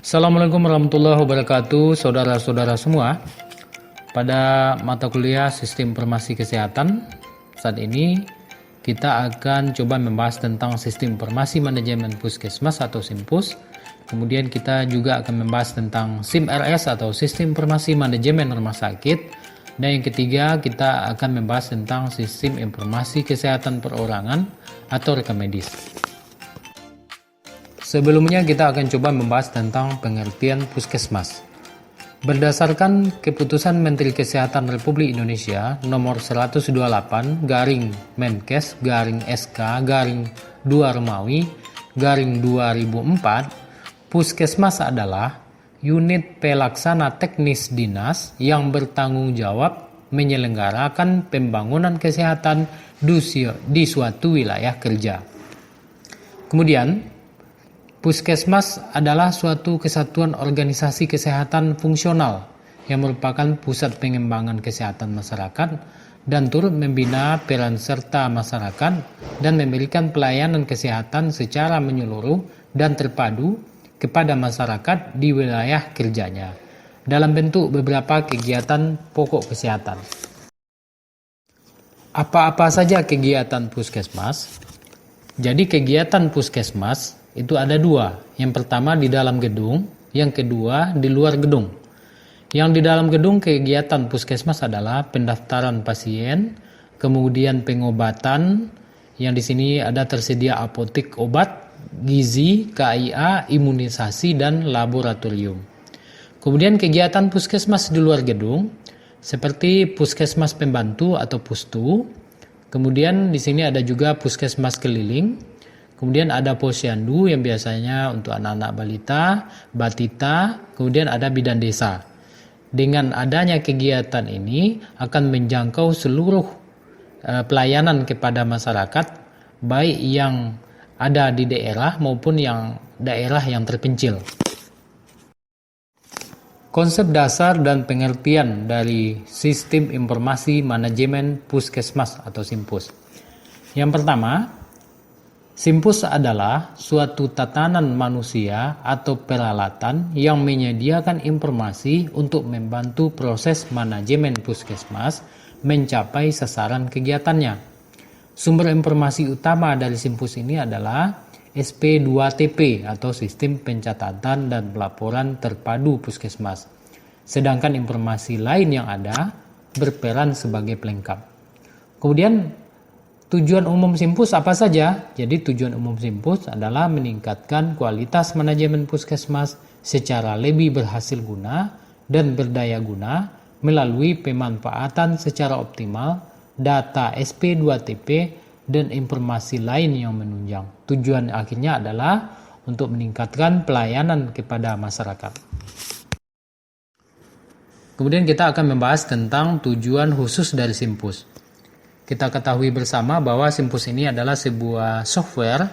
Assalamualaikum warahmatullahi wabarakatuh, saudara-saudara semua. Pada mata kuliah Sistem Informasi Kesehatan, saat ini kita akan coba membahas tentang Sistem Informasi Manajemen Puskesmas atau SIMPUS. Kemudian kita juga akan membahas tentang SIM-RS atau Sistem Informasi Manajemen Rumah Sakit. Dan yang ketiga, kita akan membahas tentang Sistem Informasi Kesehatan Perorangan atau rekam medis. Sebelumnya kita akan coba membahas tentang pengertian puskesmas. Berdasarkan keputusan Menteri Kesehatan Republik Indonesia nomor 128 garing Menkes garing SK garing 2 Romawi garing 2004, puskesmas adalah unit pelaksana teknis dinas yang bertanggung jawab menyelenggarakan pembangunan kesehatan di suatu wilayah kerja. Kemudian, puskesmas adalah suatu kesatuan organisasi kesehatan fungsional yang merupakan pusat pengembangan kesehatan masyarakat dan turut membina peran serta masyarakat dan memberikan pelayanan kesehatan secara menyeluruh dan terpadu kepada masyarakat di wilayah kerjanya dalam bentuk beberapa kegiatan pokok kesehatan. Apa-apa saja kegiatan puskesmas? Jadi kegiatan puskesmas itu ada dua. Yang pertama di dalam gedung, yang kedua di luar gedung. Yang di dalam gedung kegiatan puskesmas adalah pendaftaran pasien, kemudian pengobatan, yang di sini ada tersedia apotek obat, gizi, KIA, imunisasi, dan laboratorium. Kemudian kegiatan puskesmas di luar gedung, seperti puskesmas pembantu atau pustu. Kemudian di sini ada juga puskesmas keliling. Kemudian ada posyandu yang biasanya untuk anak-anak balita, batita, kemudian ada bidan desa. Dengan adanya kegiatan ini akan menjangkau seluruh pelayanan kepada masyarakat, baik yang ada di daerah maupun yang daerah yang terpencil. Konsep dasar dan pengertian dari Sistem Informasi Manajemen Puskesmas atau SIMPUS. Yang pertama, SIMPUS adalah suatu tatanan manusia atau peralatan yang menyediakan informasi untuk membantu proses manajemen puskesmas mencapai sasaran kegiatannya. Sumber informasi utama dari SIMPUS ini adalah SP2TP atau Sistem Pencatatan dan Pelaporan Terpadu Puskesmas. Sedangkan informasi lain yang ada berperan sebagai pelengkap. Kemudian tujuan umum SIMPUS apa saja? Jadi tujuan umum SIMPUS adalah meningkatkan kualitas manajemen puskesmas secara lebih berhasil guna dan berdaya guna melalui pemanfaatan secara optimal data SP2TP dan informasi lain yang menunjang. Tujuan akhirnya adalah untuk meningkatkan pelayanan kepada masyarakat. Kemudian kita akan membahas tentang tujuan khusus dari SIMPUS. Kita ketahui bersama bahwa SIMPUS ini adalah sebuah software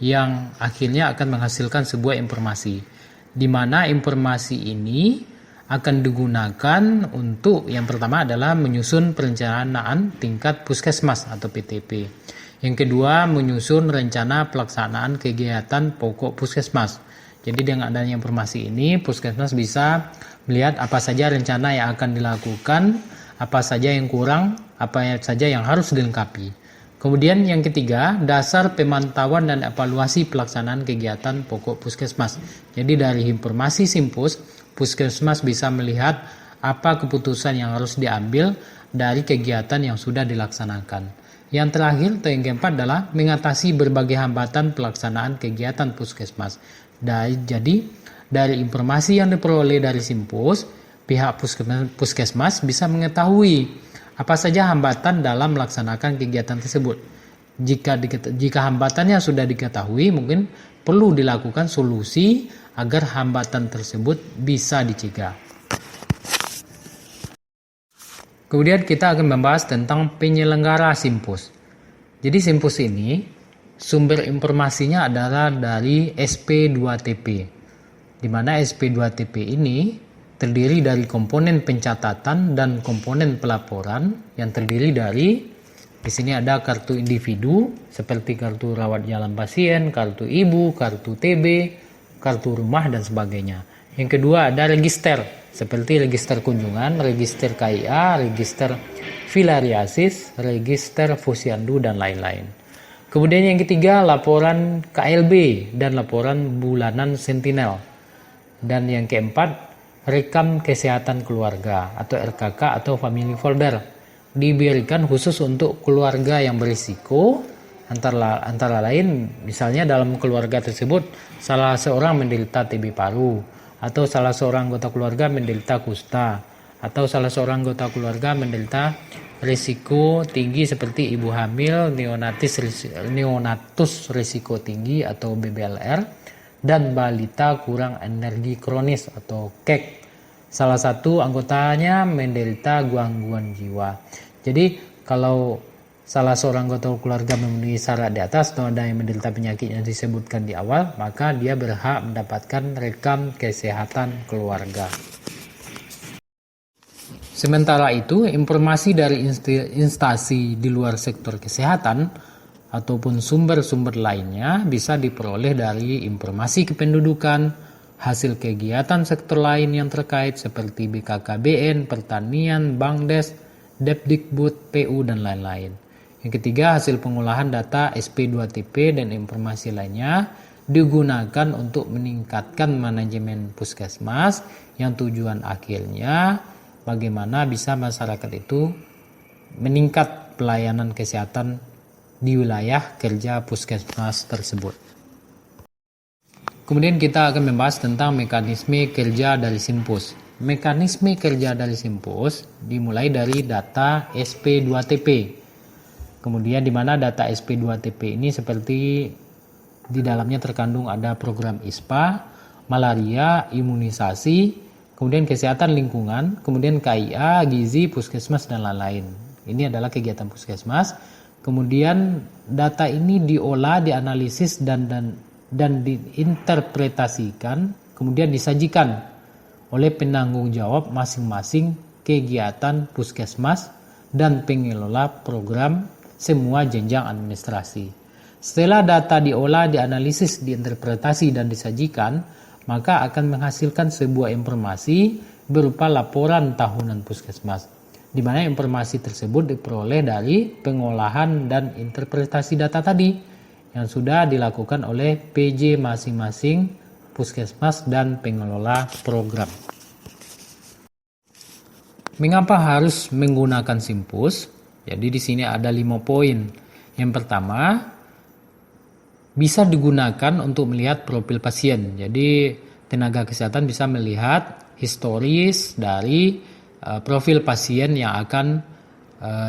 yang akhirnya akan menghasilkan sebuah informasi, di mana informasi ini akan digunakan untuk yang pertama adalah menyusun perencanaan tingkat puskesmas atau PTP. Yang kedua, menyusun rencana pelaksanaan kegiatan pokok puskesmas. Jadi dengan adanya informasi ini, puskesmas bisa melihat apa saja rencana yang akan dilakukan, apa saja yang kurang, apa saja yang harus dilengkapi. Kemudian yang ketiga, dasar pemantauan dan evaluasi pelaksanaan kegiatan pokok puskesmas. Jadi dari informasi SIMPUS, puskesmas bisa melihat apa keputusan yang harus diambil dari kegiatan yang sudah dilaksanakan. Yang terakhir, yang keempat adalah mengatasi berbagai hambatan pelaksanaan kegiatan puskesmas. Jadi dari informasi yang diperoleh dari SIMPUS, pihak puskesmas bisa mengetahui apa saja hambatan dalam melaksanakan kegiatan tersebut. Jika hambatannya sudah diketahui, mungkin perlu dilakukan solusi agar hambatan tersebut bisa dicegah. Kemudian kita akan membahas tentang penyelenggara SIMPUS. Jadi SIMPUS ini sumber informasinya adalah dari SP2TP, di mana SP2TP ini terdiri dari komponen pencatatan dan komponen pelaporan yang terdiri dari di sini ada kartu individu seperti kartu rawat jalan pasien, kartu ibu, kartu TB, kartu rumah, dan sebagainya. Yang kedua ada register, seperti register kunjungan, register KIA, register filariasis, register posyandu, dan lain-lain. Kemudian yang ketiga laporan KLB dan laporan bulanan sentinel. Dan yang keempat rekam kesehatan keluarga atau RKK atau family folder, diberikan khusus untuk keluarga yang berisiko, antara lain misalnya dalam keluarga tersebut salah seorang menderita TB paru, atau salah seorang anggota keluarga menderita kusta, atau salah seorang anggota keluarga menderita risiko tinggi seperti ibu hamil, neonatus risiko tinggi atau BBLR, dan balita kurang energi kronis atau KEK. Salah satu anggotanya menderita gangguan jiwa. Jadi kalau salah seorang anggota keluarga memenuhi syarat di atas atau ada yang menderita penyakit yang disebutkan di awal, maka dia berhak mendapatkan rekam kesehatan keluarga. Sementara itu, informasi dari instansi di luar sektor kesehatan ataupun sumber-sumber lainnya bisa diperoleh dari informasi kependudukan, hasil kegiatan sektor lain yang terkait seperti BKKBN, pertanian, Bangdes, Depdikbud, PU, dan lain-lain. Yang ketiga, hasil pengolahan data SP2TP dan informasi lainnya digunakan untuk meningkatkan manajemen puskesmas yang tujuan akhirnya bagaimana bisa masyarakat itu meningkat pelayanan kesehatan di wilayah kerja puskesmas tersebut. Kemudian kita akan membahas tentang mekanisme kerja dari Simpus. Mekanisme kerja dari Simpus dimulai dari data SP2TP. Kemudian di mana data SP2TP ini seperti di dalamnya terkandung ada program ISPA, malaria, imunisasi, kemudian kesehatan lingkungan, kemudian KIA, gizi, puskesmas, dan lain-lain. Ini adalah kegiatan puskesmas. Kemudian data ini diolah, dianalisis, dan diinterpretasikan, kemudian disajikan oleh penanggung jawab masing-masing kegiatan puskesmas dan pengelola program semua jenjang administrasi. Setelah data diolah, dianalisis, diinterpretasi, dan disajikan, maka akan menghasilkan sebuah informasi berupa laporan tahunan puskesmas, di mana informasi tersebut diperoleh dari pengolahan dan interpretasi data tadi yang sudah dilakukan oleh PJ masing-masing puskesmas dan pengelola program. Mengapa harus menggunakan Simpus? Jadi di sini ada 5 poin. Yang pertama, bisa digunakan untuk melihat profil pasien. Jadi tenaga kesehatan bisa melihat historis dari profil pasien yang akan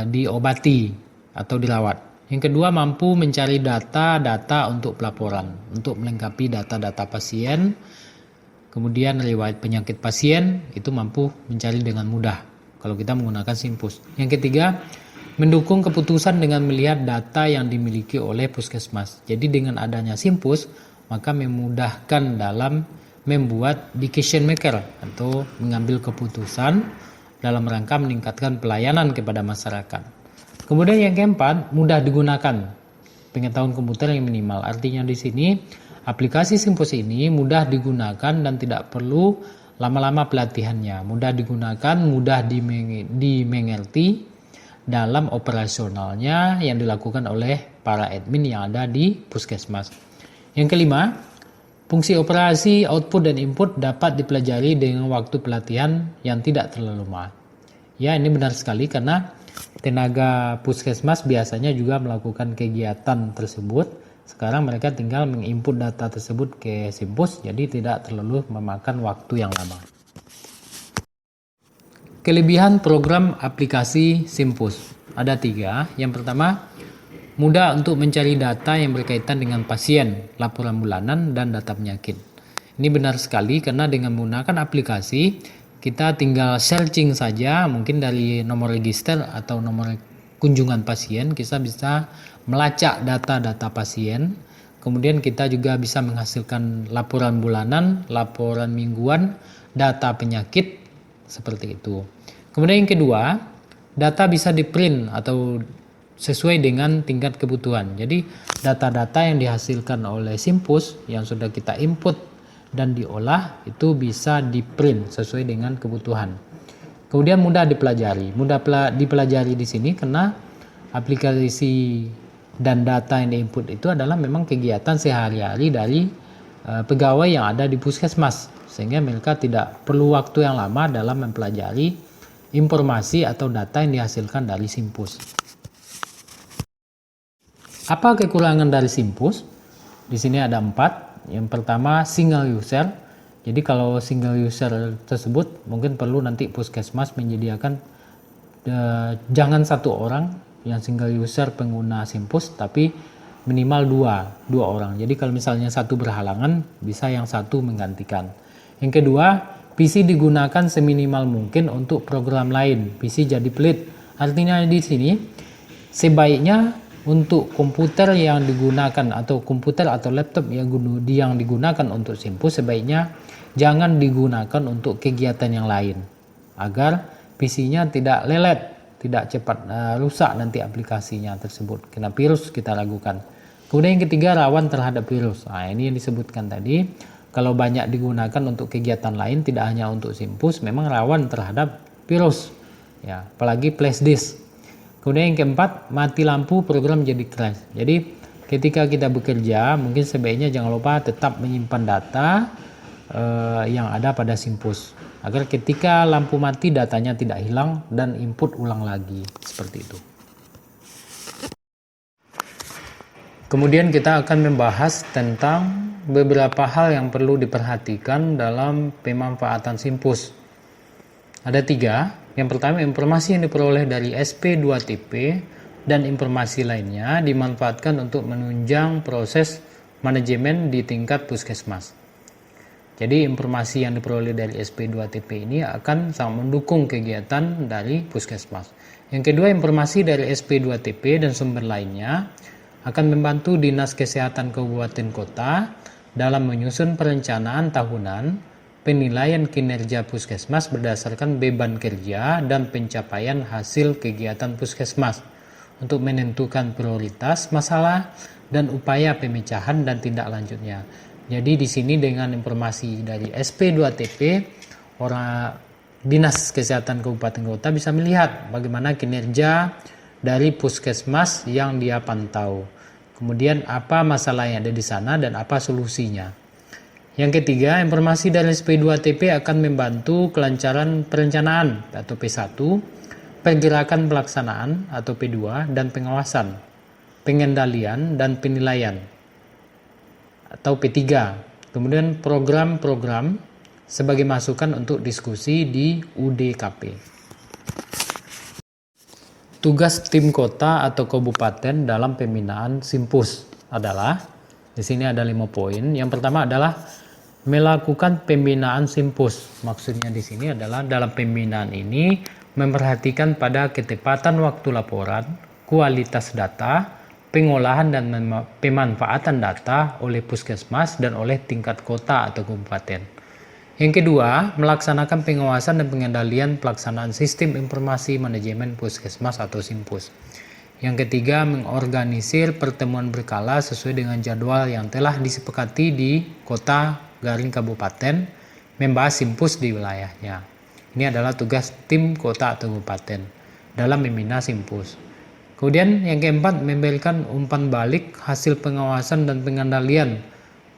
diobati atau dirawat. Yang kedua, mampu mencari data-data untuk pelaporan, untuk melengkapi data-data pasien. Kemudian riwayat penyakit pasien itu mampu mencari dengan mudah kalau kita menggunakan Simpus. Yang ketiga, mendukung keputusan dengan melihat data yang dimiliki oleh puskesmas. Jadi dengan adanya Simpus, maka memudahkan dalam membuat decision maker atau mengambil keputusan dalam rangka meningkatkan pelayanan kepada masyarakat. Kemudian yang keempat, mudah digunakan. Pengetahuan komputer yang minimal. Artinya di sini aplikasi Simpus ini mudah digunakan dan tidak perlu lama-lama pelatihannya. Mudah digunakan, mudah dimengerti dalam operasionalnya yang dilakukan oleh para admin yang ada di puskesmas. Yang kelima, fungsi operasi, output, dan input dapat dipelajari dengan waktu pelatihan yang tidak terlalu lama. Ya, ini benar sekali karena tenaga puskesmas biasanya juga melakukan kegiatan tersebut. Sekarang mereka tinggal menginput data tersebut ke Simpus, jadi tidak terlalu memakan waktu yang lama. Kelebihan program aplikasi Simpus ada 3. Yang pertama, mudah untuk mencari data yang berkaitan dengan pasien, laporan bulanan, dan data penyakit. Ini benar sekali karena dengan menggunakan aplikasi, kita tinggal searching saja, mungkin dari nomor register atau nomor kunjungan pasien, kita bisa melacak data-data pasien. Kemudian kita juga bisa menghasilkan laporan bulanan, laporan mingguan, data penyakit, seperti itu. Kemudian yang kedua, data bisa di-print atau sesuai dengan tingkat kebutuhan. Jadi data-data yang dihasilkan oleh Simpus yang sudah kita input dan diolah itu bisa di-print sesuai dengan kebutuhan. Kemudian mudah dipelajari. Dipelajari di sini karena aplikasi dan data yang diinput itu adalah memang kegiatan sehari-hari dari pegawai yang ada di puskesmas, sehingga mereka tidak perlu waktu yang lama dalam mempelajari informasi atau data yang dihasilkan dari Simpus. Apa kekurangan dari Simpus? Di sini ada 4. Yang pertama, single user. Jadi kalau single user tersebut mungkin perlu nanti puskesmas menyediakan jangan 1 orang yang single user pengguna Simpus, tapi minimal 2 orang. Jadi kalau misalnya 1 berhalangan, bisa yang 1 menggantikan. Yang kedua, PC digunakan seminimal mungkin untuk program lain. PC jadi pelit. Artinya di sini sebaiknya untuk komputer yang digunakan atau komputer atau laptop yang digunakan untuk Simpus sebaiknya jangan digunakan untuk kegiatan yang lain agar PC-nya tidak lelet, tidak cepat rusak nanti aplikasinya tersebut. Kena virus kita ragukan. Kemudian yang ketiga, rawan terhadap virus. Nah, ini yang disebutkan tadi. Kalau banyak digunakan untuk kegiatan lain, tidak hanya untuk Simpus, memang rawan terhadap virus. Ya, apalagi flash disk. Kemudian yang keempat, mati lampu program jadi crash. Jadi ketika kita bekerja, mungkin sebaiknya jangan lupa tetap menyimpan data yang ada pada Simpus, agar ketika lampu mati datanya tidak hilang dan input ulang lagi, seperti itu. Kemudian kita akan membahas tentang beberapa hal yang perlu diperhatikan dalam pemanfaatan Simpus. Ada 3. Yang pertama, informasi yang diperoleh dari SP2TP dan informasi lainnya dimanfaatkan untuk menunjang proses manajemen di tingkat puskesmas. Jadi informasi yang diperoleh dari SP2TP ini akan sangat mendukung kegiatan dari puskesmas. Yang kedua, informasi dari SP2TP dan sumber lainnya akan membantu Dinas Kesehatan Kabupaten Kota dalam menyusun perencanaan tahunan, penilaian kinerja puskesmas berdasarkan beban kerja dan pencapaian hasil kegiatan puskesmas untuk menentukan prioritas masalah dan upaya pemecahan dan tindak lanjutnya. Jadi di sini dengan informasi dari SP2TP, Dinas Kesehatan Kabupaten Kota bisa melihat bagaimana kinerja dari puskesmas yang dia pantau. Kemudian apa masalah yang ada di sana dan apa solusinya. Yang ketiga, informasi dari SP2TP akan membantu kelancaran perencanaan atau P1, pergerakan pelaksanaan atau P2, dan pengawasan, pengendalian, dan penilaian atau P3. Kemudian program-program sebagai masukan untuk diskusi di UDKP. Tugas tim kota atau kabupaten dalam pembinaan Simpus adalah, di sini ada 5 poin. Yang pertama adalah melakukan pembinaan Simpus. Maksudnya di sini adalah dalam pembinaan ini memperhatikan pada ketepatan waktu laporan, kualitas data, pengolahan dan pemanfaatan data oleh puskesmas dan oleh tingkat kota atau kabupaten. Yang kedua, melaksanakan pengawasan dan pengendalian pelaksanaan sistem informasi manajemen puskesmas atau Simpus. Yang ketiga, mengorganisir pertemuan berkala sesuai dengan jadwal yang telah disepakati di kota kabupaten, membahas Simpus di wilayahnya. Ini adalah tugas tim kota atau kabupaten dalam membina Simpus. Kemudian yang keempat, memberikan umpan balik hasil pengawasan dan pengendalian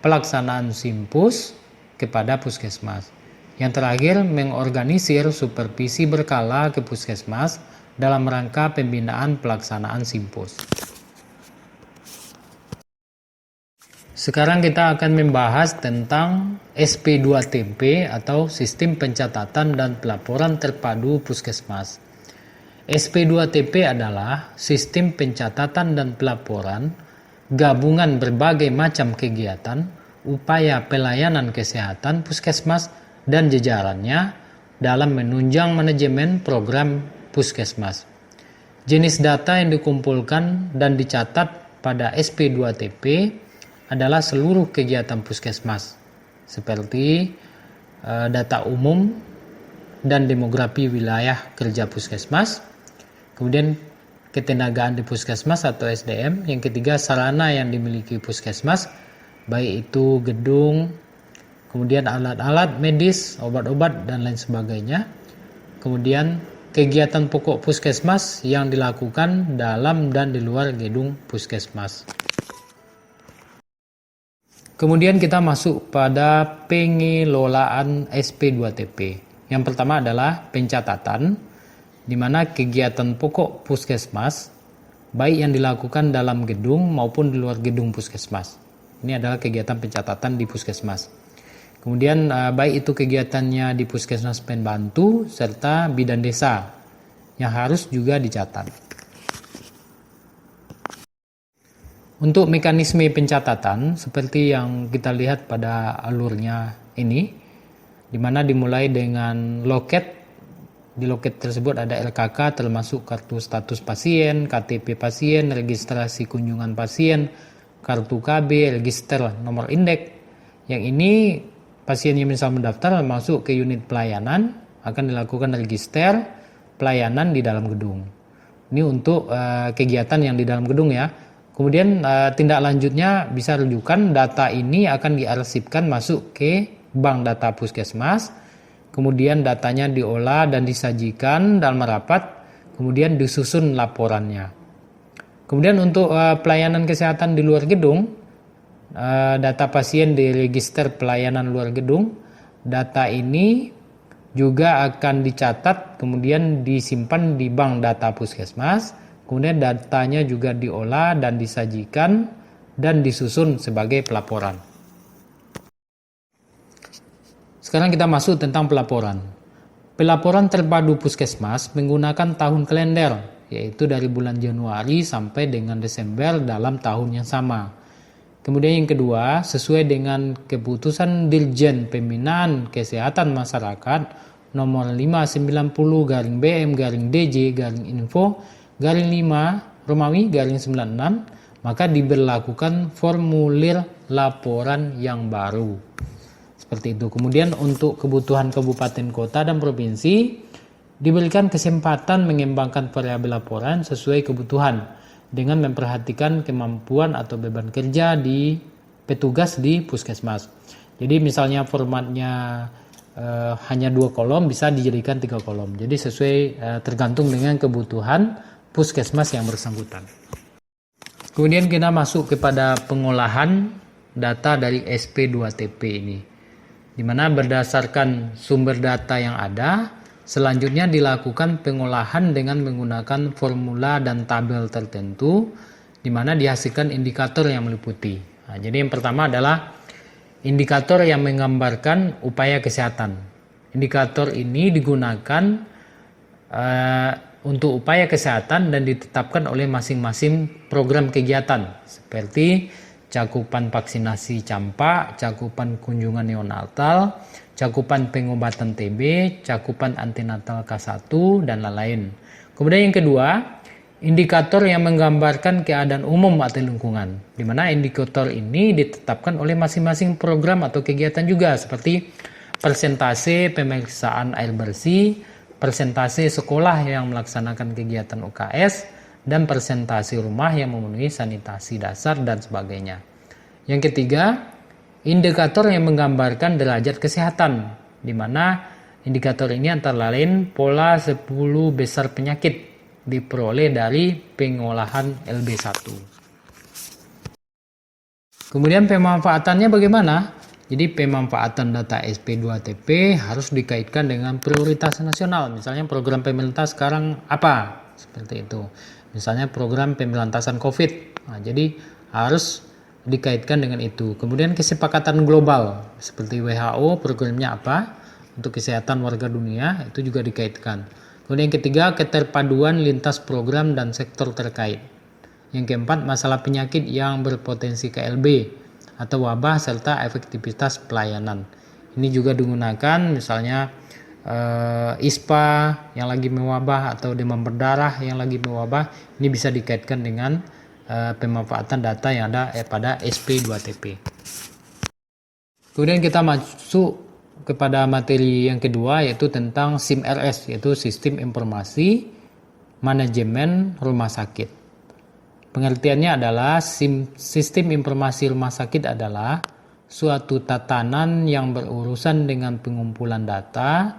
pelaksanaan Simpus kepada puskesmas. Yang terakhir, mengorganisir supervisi berkala ke puskesmas dalam rangka pembinaan pelaksanaan Simpus. Sekarang kita akan membahas tentang SP2TP atau Sistem Pencatatan dan Pelaporan Terpadu Puskesmas. SP2TP adalah sistem pencatatan dan pelaporan gabungan berbagai macam kegiatan, upaya pelayanan kesehatan puskesmas dan jajarannya dalam menunjang manajemen program puskesmas. Jenis data yang dikumpulkan dan dicatat pada SP2TP adalah seluruh kegiatan puskesmas seperti data umum dan demografi wilayah kerja puskesmas, kemudian ketenagaan di puskesmas atau SDM, yang ketiga sarana yang dimiliki puskesmas baik itu gedung, kemudian alat-alat medis, obat-obat, dan lain sebagainya. Kemudian kegiatan pokok puskesmas yang dilakukan dalam dan di luar gedung puskesmas. Kemudian kita masuk pada pengelolaan SP2TP. Yang pertama adalah pencatatan, di mana kegiatan pokok puskesmas baik yang dilakukan dalam gedung maupun di luar gedung puskesmas. Ini adalah kegiatan pencatatan di puskesmas. Kemudian baik itu kegiatannya di puskesmas pembantu serta bidan desa yang harus juga dicatat. Untuk mekanisme pencatatan seperti yang kita lihat pada alurnya ini, di mana dimulai dengan loket. Di loket tersebut ada LKK termasuk kartu status pasien, KTP pasien, registrasi kunjungan pasien, kartu KB, register nomor indeks. Yang ini pasien yang misal mendaftar masuk ke unit pelayanan akan dilakukan register pelayanan di dalam gedung. Ini untuk kegiatan yang di dalam gedung ya. Kemudian tindak lanjutnya bisa rujukan data ini akan diarsipkan masuk ke bank data puskesmas. Kemudian datanya diolah dan disajikan dalam rapat, kemudian disusun laporannya. Kemudian untuk pelayanan kesehatan di luar gedung, data pasien di register pelayanan luar gedung, data ini juga akan dicatat kemudian disimpan di bank data puskesmas, kemudian datanya juga diolah dan disajikan dan disusun sebagai pelaporan. Sekarang kita masuk tentang pelaporan. Pelaporan terpadu puskesmas menggunakan tahun kalender, yaitu dari bulan Januari sampai dengan Desember dalam tahun yang sama. Kemudian yang kedua, sesuai dengan keputusan Dirjen Pembinaan Kesehatan Masyarakat nomor 590-BM-DJ-Info-5 maka diberlakukan formulir laporan yang baru. Seperti itu. Kemudian untuk kebutuhan kabupaten, kota, dan provinsi diberikan kesempatan mengembangkan variabel laporan sesuai kebutuhan dengan memperhatikan kemampuan atau beban kerja di petugas di puskesmas. Jadi misalnya formatnya hanya 2 kolom bisa dijadikan 3 kolom. Jadi sesuai tergantung dengan kebutuhan puskesmas yang bersangkutan. Kemudian kita masuk kepada pengolahan data dari SP2TP ini, di mana berdasarkan sumber data yang ada, selanjutnya dilakukan pengolahan dengan menggunakan formula dan tabel tertentu, di mana dihasilkan indikator yang meliputi. Nah, jadi yang pertama adalah indikator yang menggambarkan upaya kesehatan. Indikator ini digunakan untuk upaya kesehatan dan ditetapkan oleh masing-masing program kegiatan, seperti cakupan vaksinasi campak, cakupan kunjungan neonatal, cakupan pengobatan TB, cakupan antinatal K1, dan lain-lain. Kemudian yang kedua, indikator yang menggambarkan keadaan umum atau lingkungan, di mana indikator ini ditetapkan oleh masing-masing program atau kegiatan juga, seperti persentase pemeriksaan air bersih, persentase sekolah yang melaksanakan kegiatan UKS, dan persentase rumah yang memenuhi sanitasi dasar dan sebagainya. Yang ketiga, indikator yang menggambarkan derajat kesehatan, di mana indikator ini antara lain pola 10 besar penyakit diperoleh dari pengolahan LB1. Kemudian pemanfaatannya bagaimana? Jadi pemanfaatan data SP2TP harus dikaitkan dengan prioritas nasional. Misalnya program pemerintah sekarang apa? Seperti itu. Misalnya program pemberantasan COVID. Nah, jadi harus dikaitkan dengan itu. Kemudian kesepakatan global seperti WHO programnya apa untuk kesehatan warga dunia, itu juga dikaitkan. Kemudian yang ketiga, keterpaduan lintas program dan sektor terkait. Yang keempat, masalah penyakit yang berpotensi KLB atau wabah serta efektivitas pelayanan. Ini juga digunakan misalnya ISPA yang lagi mewabah atau demam berdarah yang lagi mewabah, ini bisa dikaitkan dengan pemanfaatan data yang ada pada SP2TP. Kemudian kita masuk kepada materi yang kedua, yaitu tentang SIMRS, yaitu Sistem Informasi Manajemen Rumah Sakit. Pengertiannya adalah Sistem Informasi Rumah Sakit adalah suatu tatanan yang berurusan dengan pengumpulan data,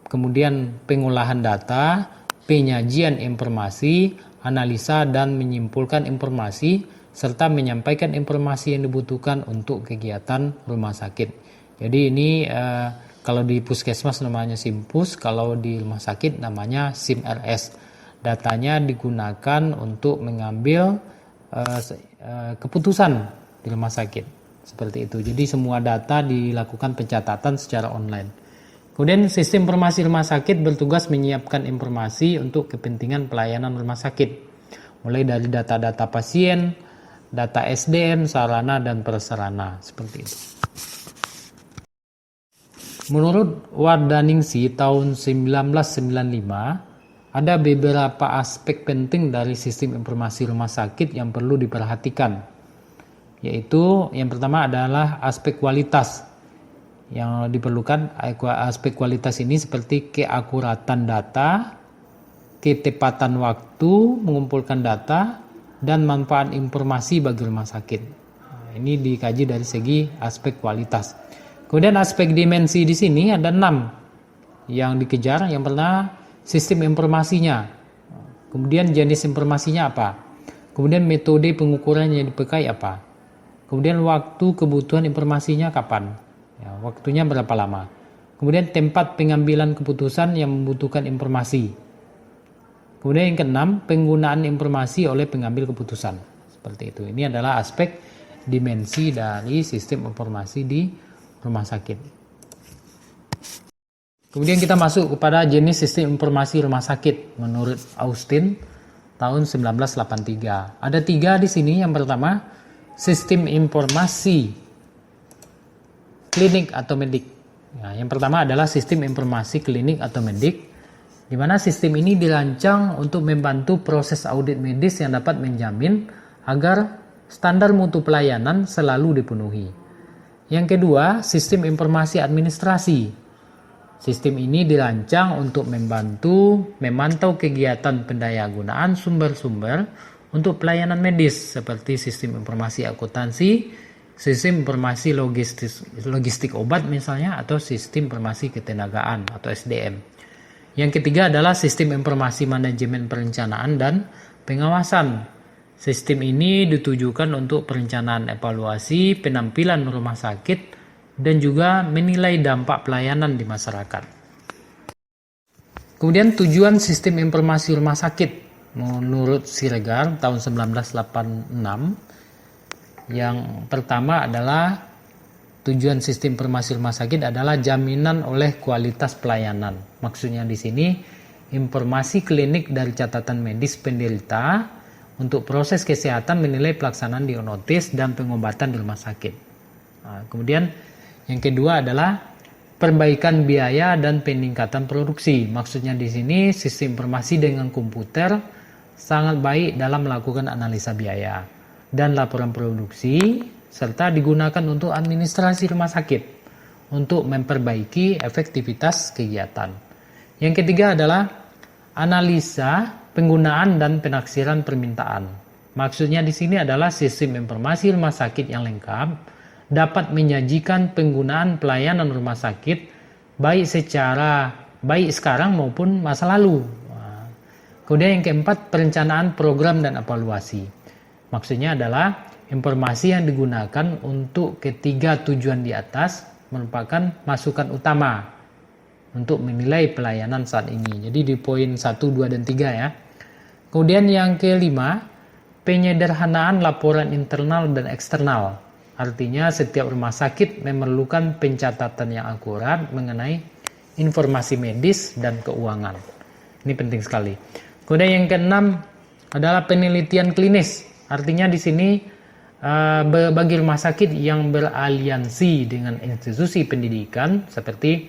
kemudian pengolahan data, penyajian informasi, analisa dan menyimpulkan informasi, serta menyampaikan informasi yang dibutuhkan untuk kegiatan rumah sakit. Jadi ini kalau di puskesmas namanya Simpus, kalau di rumah sakit namanya SIMRS. Datanya digunakan untuk mengambil keputusan di rumah sakit. Seperti itu. Jadi semua data dilakukan pencatatan secara online. Kemudian sistem informasi rumah sakit bertugas menyiapkan informasi untuk kepentingan pelayanan rumah sakit. Mulai dari data-data pasien, data SDM, sarana dan prasarana. Seperti itu. Menurut Wardaningsi tahun 1995, ada beberapa aspek penting dari sistem informasi rumah sakit yang perlu diperhatikan. Yaitu yang pertama adalah aspek kualitas. Yang diperlukan aspek kualitas ini seperti keakuratan data, ketepatan waktu mengumpulkan data, dan manfaat informasi bagi rumah sakit. Ini dikaji dari segi aspek kualitas. Kemudian aspek dimensi di sini ada 6 yang dikejar. Yang pertama sistem informasinya, kemudian jenis informasinya apa, kemudian metode pengukuran yang dipakai apa, kemudian waktu kebutuhan informasinya kapan, ya, waktunya berapa lama, kemudian tempat pengambilan keputusan yang membutuhkan informasi, kemudian yang keenam penggunaan informasi oleh pengambil keputusan. Seperti itu. Ini adalah aspek dimensi dari sistem informasi di rumah sakit. Kemudian kita masuk kepada jenis sistem informasi rumah sakit menurut Austin tahun 1983. Ada 3 di sini. Yang pertama sistem informasi klinik atau medik. Nah, yang pertama adalah sistem informasi klinik atau medik, di mana sistem ini dirancang untuk membantu proses audit medis yang dapat menjamin agar standar mutu pelayanan selalu dipenuhi. Yang kedua, sistem informasi administrasi. Sistem ini dirancang untuk membantu memantau kegiatan pendayagunaan sumber-sumber untuk pelayanan medis seperti sistem informasi akuntansi, sistem informasi logistik obat misalnya, atau sistem informasi ketenagaan atau SDM. Yang ketiga adalah sistem informasi manajemen perencanaan dan pengawasan. Sistem ini ditujukan untuk perencanaan evaluasi penampilan rumah sakit dan juga menilai dampak pelayanan di masyarakat. Kemudian tujuan sistem informasi rumah sakit menurut Siregar tahun 1986, yang pertama adalah tujuan sistem informasi rumah sakit adalah jaminan oleh kualitas pelayanan. Maksudnya di sini informasi klinik dari catatan medis penderita untuk proses kesehatan, menilai pelaksanaan diagnosis dan pengobatan di rumah sakit. Nah, kemudian yang kedua adalah perbaikan biaya dan peningkatan produksi. Maksudnya di sini sistem informasi dengan komputer sangat baik dalam melakukan analisa biaya dan laporan produksi, serta digunakan untuk administrasi rumah sakit untuk memperbaiki efektivitas kegiatan. Yang ketiga adalah analisa penggunaan dan penaksiran permintaan. Maksudnya di sini adalah sistem informasi rumah sakit yang lengkap dapat menyajikan penggunaan pelayanan rumah sakit baik sekarang maupun masa lalu. Kemudian yang keempat, perencanaan program dan evaluasi. Maksudnya adalah informasi yang digunakan untuk ketiga tujuan di atas merupakan masukan utama untuk menilai pelayanan saat ini. Jadi di poin 1, 2, dan 3 ya. Kemudian yang kelima, penyederhanaan laporan internal dan eksternal. Artinya setiap rumah sakit memerlukan pencatatan yang akurat mengenai informasi medis dan keuangan. Ini penting sekali. Kemudian yang keenam adalah penelitian klinis. Artinya di sini bagi rumah sakit yang beraliansi dengan institusi pendidikan seperti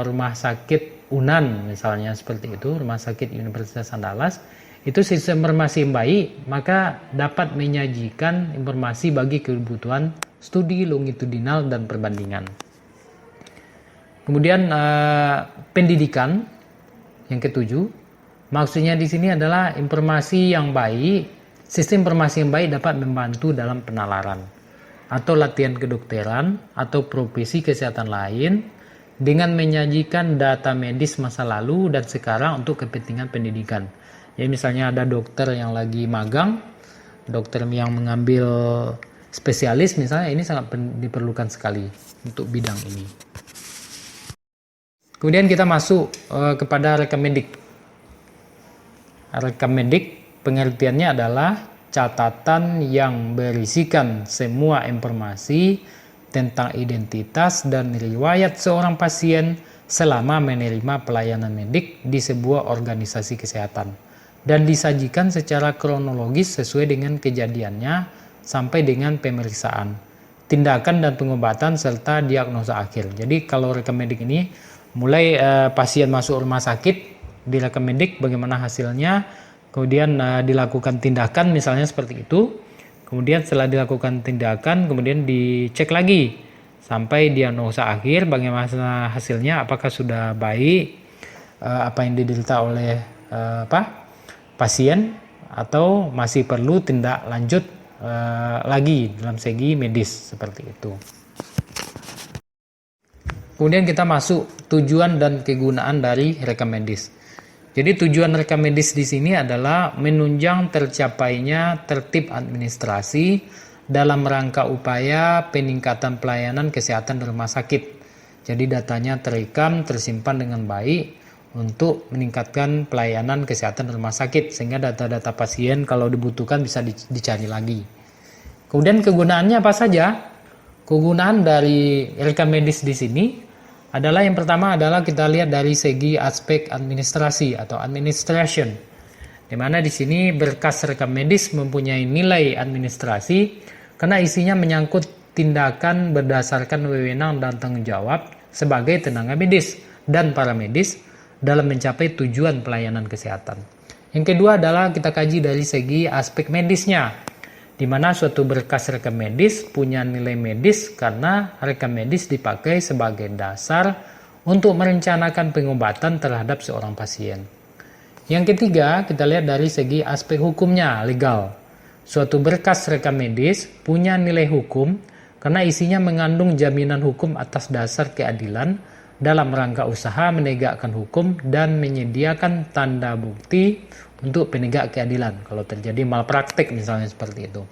rumah sakit UNAN misalnya, seperti itu, rumah sakit Universitas Andalas, itu sistem informasi yang baik, maka dapat menyajikan informasi bagi kebutuhan studi longitudinal dan perbandingan. Kemudian pendidikan yang ketujuh, maksudnya di sini adalah informasi yang baik, sistem informasi yang baik dapat membantu dalam penalaran. atau latihan kedokteran atau profesi kesehatan lain dengan menyajikan data medis masa lalu dan sekarang untuk kepentingan pendidikan. Jadi misalnya ada dokter yang lagi magang, dokter yang mengambil spesialis misalnya, ini sangat diperlukan sekali untuk bidang ini. Kemudian kita masuk kepada rekam medik. Rekam medik pengertiannya adalah catatan yang berisikan semua informasi tentang identitas dan riwayat seorang pasien selama menerima pelayanan medik di sebuah organisasi kesehatan dan disajikan secara kronologis sesuai dengan kejadiannya sampai dengan pemeriksaan, tindakan dan pengobatan serta diagnosa akhir. Jadi kalau rekam medik ini mulai pasien masuk rumah sakit, direkam medik bagaimana hasilnya, kemudian dilakukan tindakan misalnya seperti itu, kemudian setelah dilakukan tindakan kemudian dicek lagi sampai diagnosa akhir bagaimana hasilnya, apakah sudah baik apa yang diderita oleh pasien atau masih perlu tindak lanjut lagi dalam segi medis seperti itu. Kemudian kita masuk tujuan dan kegunaan dari rekam medis. Jadi tujuan rekam medis di sini adalah menunjang tercapainya tertib administrasi dalam rangka upaya peningkatan pelayanan kesehatan di rumah sakit. Jadi datanya terekam, tersimpan dengan baik untuk meningkatkan pelayanan kesehatan di rumah sakit sehingga data-data pasien kalau dibutuhkan bisa dicari lagi. Kemudian kegunaannya apa saja? Kegunaan dari rekam medis di sini adalah yang pertama adalah kita lihat dari segi aspek administrasi atau administration, di mana di sini berkas rekam medis mempunyai nilai administrasi karena isinya menyangkut tindakan berdasarkan wewenang dan tanggung jawab sebagai tenaga medis dan paramedis dalam mencapai tujuan pelayanan kesehatan. Yang kedua adalah kita kaji dari segi aspek medisnya, di mana suatu berkas rekam medis punya nilai medis karena rekam medis dipakai sebagai dasar untuk merencanakan pengobatan terhadap seorang pasien. Yang ketiga, kita lihat dari segi aspek hukumnya, legal. Suatu berkas rekam medis punya nilai hukum karena isinya mengandung jaminan hukum atas dasar keadilan dalam rangka usaha menegakkan hukum dan menyediakan tanda bukti untuk penegak keadilan kalau terjadi malpraktik misalnya seperti itu.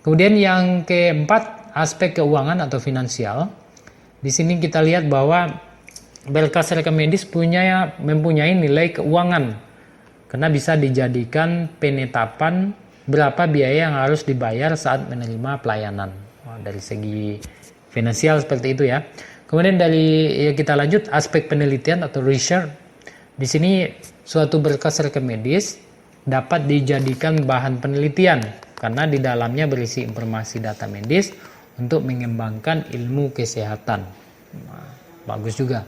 Kemudian yang keempat, aspek keuangan atau finansial. Di sini kita lihat bahwa berkas rekam medis mempunyai nilai keuangan karena bisa dijadikan penetapan berapa biaya yang harus dibayar saat menerima pelayanan. Dari segi finansial seperti itu ya. Kemudian kita lanjut aspek penelitian atau research. Di sini suatu berkas rekam medis dapat dijadikan bahan penelitian karena di dalamnya berisi informasi data medis untuk mengembangkan ilmu kesehatan. Bagus juga.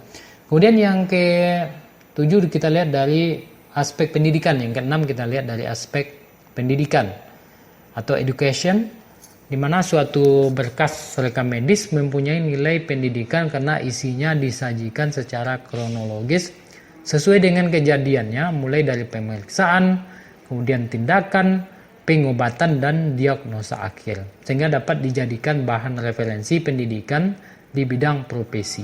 Kemudian yang ke-7 kita lihat dari aspek pendidikan. Yang ke-6 kita lihat dari aspek pendidikan atau education, di mana suatu berkas rekam medis mempunyai nilai pendidikan karena isinya disajikan secara kronologis sesuai dengan kejadiannya, mulai dari pemeriksaan, kemudian tindakan, pengobatan, dan diagnosa akhir, sehingga dapat dijadikan bahan referensi pendidikan di bidang profesi.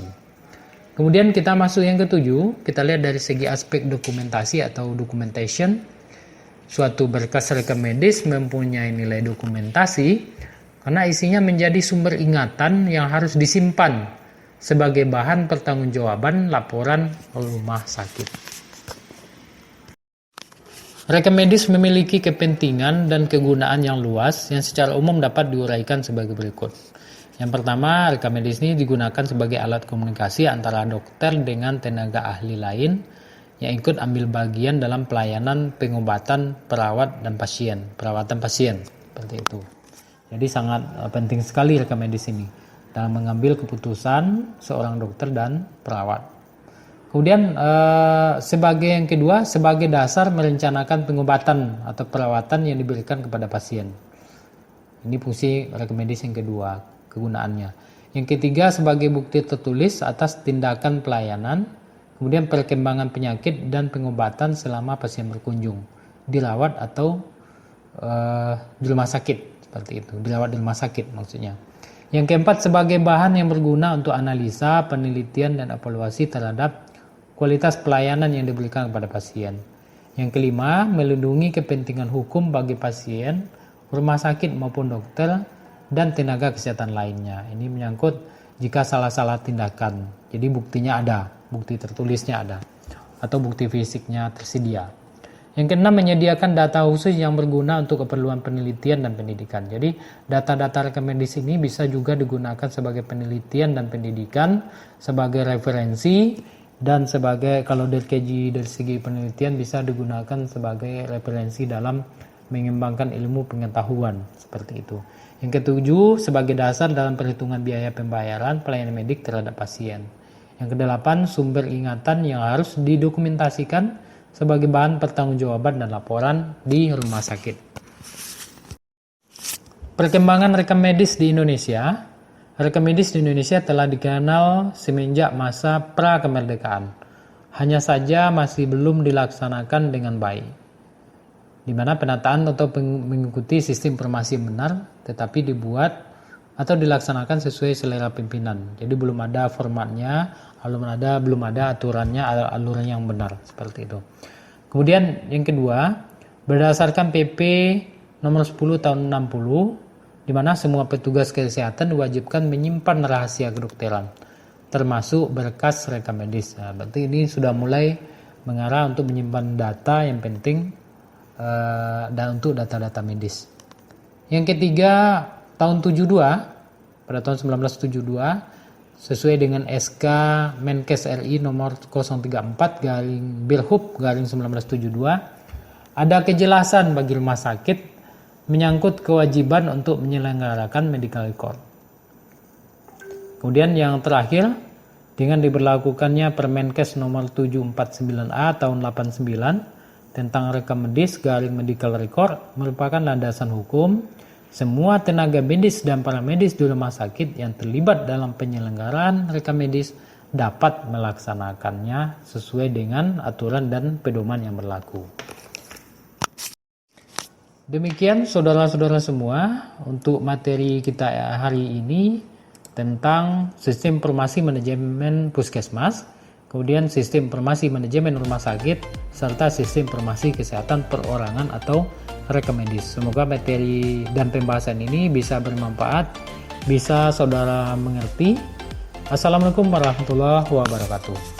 Kemudian kita masuk yang ke-7, kita lihat dari segi aspek dokumentasi atau documentation. Suatu berkas rekam medis mempunyai nilai dokumentasi karena isinya menjadi sumber ingatan yang harus disimpan sebagai bahan pertanggungjawaban laporan rumah sakit. Rekam medis memiliki kepentingan dan kegunaan yang luas yang secara umum dapat diuraikan sebagai berikut. Yang pertama, rekam medis ini digunakan sebagai alat komunikasi antara dokter dengan tenaga ahli lain yang ikut ambil bagian dalam pelayanan pengobatan perawatan pasien seperti itu. Jadi sangat penting sekali rekam medis ini dalam mengambil keputusan seorang dokter dan perawat. Kemudian sebagai yang kedua, sebagai dasar merencanakan pengobatan atau perawatan yang diberikan kepada pasien. Ini fungsi rekam medis yang kedua, kegunaannya. Yang ketiga, sebagai bukti tertulis atas tindakan pelayanan, kemudian perkembangan penyakit dan pengobatan selama pasien berkunjung, dirawat atau di rumah sakit, seperti itu, dirawat di rumah sakit maksudnya. Yang keempat, sebagai bahan yang berguna untuk analisa, penelitian, dan evaluasi terhadap kualitas pelayanan yang diberikan kepada pasien. Yang kelima, melindungi kepentingan hukum bagi pasien, rumah sakit maupun dokter, dan tenaga kesehatan lainnya. Ini menyangkut jika salah-salah tindakan. Jadi buktinya ada, bukti tertulisnya ada, atau bukti fisiknya tersedia. Yang keenam, menyediakan data khusus yang berguna untuk keperluan penelitian dan pendidikan. Jadi data-data rekam medis ini bisa juga digunakan sebagai penelitian dan pendidikan, sebagai referensi, dan sebagai, kalau dari segi penelitian bisa digunakan sebagai referensi dalam mengembangkan ilmu pengetahuan, seperti itu. Yang ketujuh, sebagai dasar dalam perhitungan biaya pembayaran pelayanan medik terhadap pasien. Yang kedelapan, sumber ingatan yang harus didokumentasikan sebagai bahan pertanggungjawaban dan laporan di rumah sakit. Perkembangan rekam medis di Indonesia. Rekam medis di Indonesia telah dikenal semenjak masa pra-kemerdekaan. Hanya saja masih belum dilaksanakan dengan baik, di mana penataan atau mengikuti sistem informasi benar, tetapi dibuat atau dilaksanakan sesuai selera pimpinan. Jadi belum ada formatnya, belum ada aturannya, alurnya yang benar, seperti itu. Kemudian yang kedua, berdasarkan PP nomor 10 tahun 60, di mana semua petugas kesehatan diwajibkan menyimpan rahasia kedokteran, termasuk berkas rekam medis. Nah, berarti ini sudah mulai mengarah untuk menyimpan data yang penting dan untuk data-data medis. Yang ketiga, tahun 72, pada tahun 1972, sesuai dengan SK Menkes RI nomor 034/Birhub/1972, ada kejelasan bagi rumah sakit menyangkut kewajiban untuk menyelenggarakan medical record. Kemudian yang terakhir, dengan diberlakukannya Permenkes nomor 749A tahun 89 tentang rekam medis medical record merupakan landasan hukum semua tenaga medis dan paramedis di rumah sakit yang terlibat dalam penyelenggaraan rekam medis dapat melaksanakannya sesuai dengan aturan dan pedoman yang berlaku. Demikian saudara-saudara semua untuk materi kita hari ini tentang sistem informasi manajemen puskesmas, kemudian sistem informasi manajemen rumah sakit, serta sistem informasi kesehatan perorangan atau rekam medis. Semoga materi dan pembahasan ini bisa bermanfaat, bisa saudara mengerti. Assalamualaikum warahmatullahi wabarakatuh.